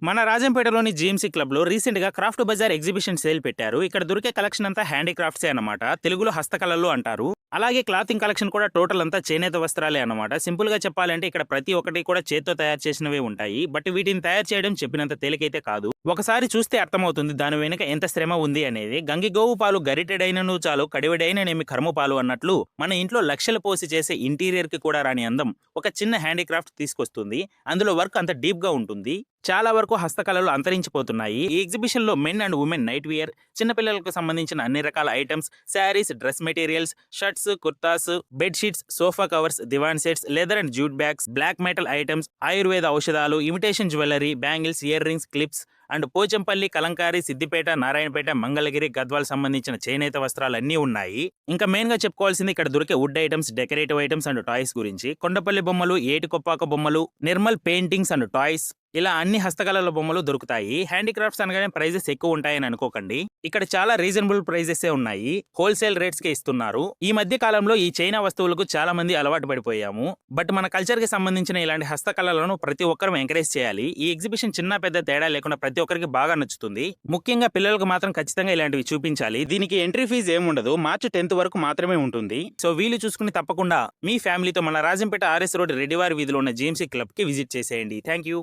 మన రాజంపేటలోని జీఎంసీ క్లబ్‌లో రీసెంట్‌గా క్రాఫ్ట్ బజార్ ఎగ్జిబిషన్ సేల్ పెట్టారు. ఇక్కడ దొరికే కలెక్షన్ అంతా హ్యాండీక్రాఫ్ట్సే అన్నమాట. తెలుగులో హస్తకళలు అంటారు. అలాగే క్లాతింగ్ కలెక్షన్ కూడా టోటల్ అంతా చేనేత వస్త్రాలే అన్నమాట. సింపుల్‌గా చెప్పాలంటే ఇక్కడ ప్రతి ఒక్కటి కూడా చేత్తో తయారు చేసినవే ఉంటాయి. బట్ వీటిని తయారు చేయడం చెప్పినంత తేలికైతే కాదు. ఒకసారి చూస్తే అర్థమవుతుంది దాని వెనుక ఎంత శ్రమ ఉంది అనేది. గంగిగోవు పాలు గరిటెడైనను చాలు కడివెడైననేమి కర్మ పాలు అన్నట్లు మన ఇంట్లో లక్షలు పోసి చేసే ఇంటీరియర్‌కి కూడా రాని అందం ఒక చిన్న హ్యాండీక్రాఫ్ట్ తీసుకొస్తుంది. అందులో వర్క్ అంత డీప్‌గా ఉంటుంది. చాలా వరకు హస్తకళలు అంతరించిపోతున్నాయి. ఈ ఎగ్జిబిషన్ లో men and women nightwear, చిన్నపిల్లలకు సంబంధించిన అన్ని రకాల items, saris, dress materials, shirts, kurtas, bed sheets, sofa covers, divan sets, leather and jute bags, black metal items, ఆయుర్వేద ఔషధాలు, imitation jewellery, bangles, earrings, clips and Pochampally, Kalamkari, Siddipet, Narayanpet, Mangalagiri, Gadwal సంబంధించిన చేనేత వస్త్రాలు అన్నీ ఉన్నాయి. ఇంకా మెయిన్ గా చెప్పుకోవాల్సింది ఇక్కడ దొరికే would items, decorative items and toys గురించి. కొండపల్లి బొమ్మలు, ఏటికొప్పాక బొమ్మలు, నిర్మల్ పెయింటింగ్స్ అండ్ టాయ్స్, ఇలా అన్ని హస్తకళల బొమ్మలు దొరుకుతాయి. హ్యాండీక్రాఫ్ట్స్ అనగానే ప్రైజెస్ ఎక్కువ ఉంటాయని అనుకోకండి. ఇక్కడ చాలా రీజనబుల్ ప్రైజెస్ ఉన్నాయి. హోల్సేల్ రేట్స్ కే ఇస్తున్నారు. ఈ మధ్య కాలంలో ఈ చైనా వస్తువులకు చాలా మంది అలవాటు పడిపోయాము. బట్ మన కల్చర్ కి సంబంధించిన ఇలాంటి హస్తకళలను ప్రతి ఒక్కరూ ఎంకరేజ్ చేయాలి. ఈ ఎగ్జిబిషన్ చిన్న పెద్ద తేడా లేకుండా ప్రతి ఒక్కరికి బాగా నచ్చుతుంది. ముఖ్యంగా పిల్లలకు మాత్రం ఖచ్చితంగా ఇలాంటివి చూపించాలి. దీనికి ఎంట్రీ ఫీజు ఏముండదు. మార్చి 10th వరకు మాత్రమే ఉంటుంది. సో వీలు చూసుకుని తప్పకుండా మీ ఫ్యామిలీతో మన రాజంపేట ఆర్ఎస్ రోడ్ రెడ్డివారి వీధిలో ఉన్న జీఎంసీ క్లబ్ కి విజిట్ చేసేయండి. Thank you.